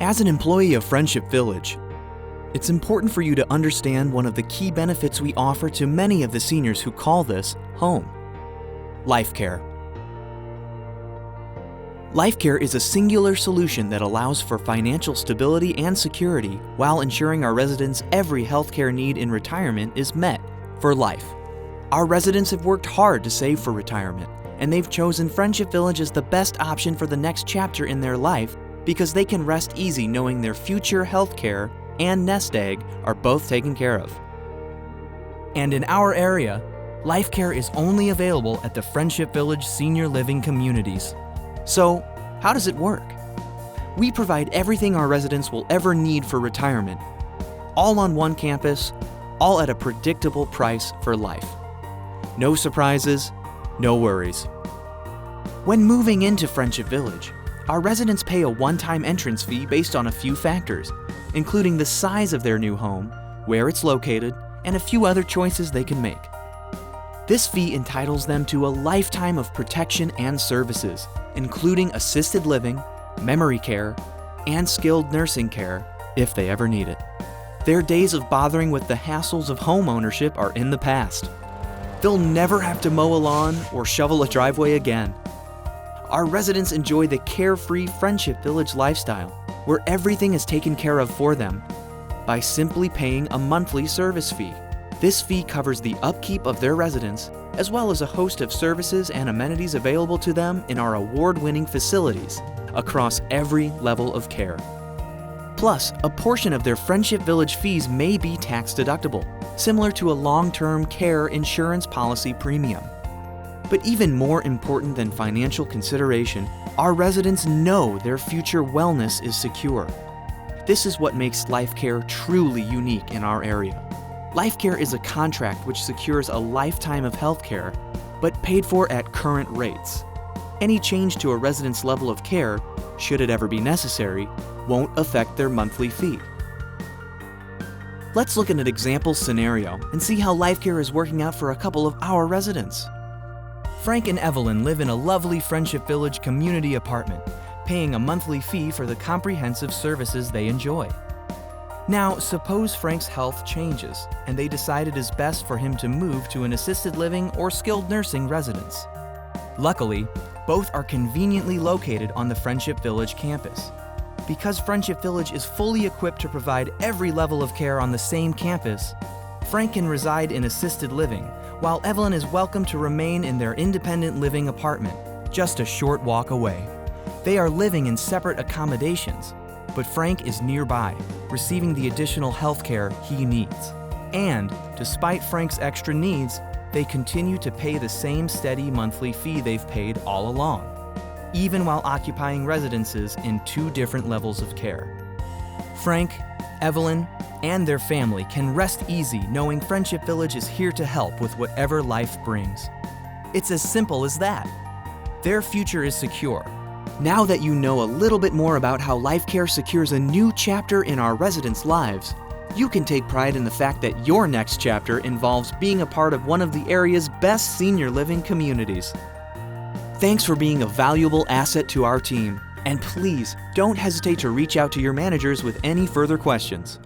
As an employee of Friendship Village, it's important for you to understand one of the key benefits we offer to many of the seniors who call this home: Life Care. Life Care is a singular solution that allows for financial stability and security while ensuring our residents' every healthcare need in retirement is met for life. Our residents have worked hard to save for retirement, and they've chosen Friendship Village as the best option for the next chapter in their life because they can rest easy knowing their future healthcare and nest egg are both taken care of. And in our area, Life Care is only available at the Friendship Village Senior Living communities. So, how does it work? We provide everything our residents will ever need for retirement, all on one campus, all at a predictable price for life. No surprises, no worries. When moving into Friendship Village, our residents pay a one-time entrance fee based on a few factors, including the size of their new home, where it's located, and a few other choices they can make. This fee entitles them to a lifetime of protection and services, including assisted living, memory care, and skilled nursing care if they ever need it. Their days of bothering with the hassles of home ownership are in the past. They'll never have to mow a lawn or shovel a driveway again. Our residents enjoy the carefree Friendship Village lifestyle, where everything is taken care of for them by simply paying a monthly service fee. This fee covers the upkeep of their residence, as well as a host of services and amenities available to them in our award-winning facilities across every level of care. Plus, a portion of their Friendship Village fees may be tax deductible, similar to a long-term care insurance policy premium. But even more important than financial consideration, our residents know their future wellness is secure. This is what makes Life Care truly unique in our area. Life Care is a contract which secures a lifetime of health care, but paid for at current rates. Any change to a resident's level of care, should it ever be necessary, won't affect their monthly fee. Let's look at an example scenario and see how Life Care is working out for a couple of our residents. Frank and Evelyn live in a lovely Friendship Village community apartment, paying a monthly fee for the comprehensive services they enjoy. Now, suppose Frank's health changes, and they decide it is best for him to move to an assisted living or skilled nursing residence. Luckily, both are conveniently located on the Friendship Village campus. Because Friendship Village is fully equipped to provide every level of care on the same campus, Frank can reside in assisted living, while Evelyn is welcome to remain in their independent living apartment, just a short walk away. They are living in separate accommodations, but Frank is nearby, receiving the additional health care he needs. And, despite Frank's extra needs, they continue to pay the same steady monthly fee they've paid all along, even while occupying residences in two different levels of care. Frank, Evelyn, and their family can rest easy knowing Friendship Village is here to help with whatever life brings. It's as simple as that. Their future is secure. Now that you know a little bit more about how Life Care secures a new chapter in our residents' lives, you can take pride in the fact that your next chapter involves being a part of one of the area's best senior living communities. Thanks for being a valuable asset to our team, and please don't hesitate to reach out to your managers with any further questions.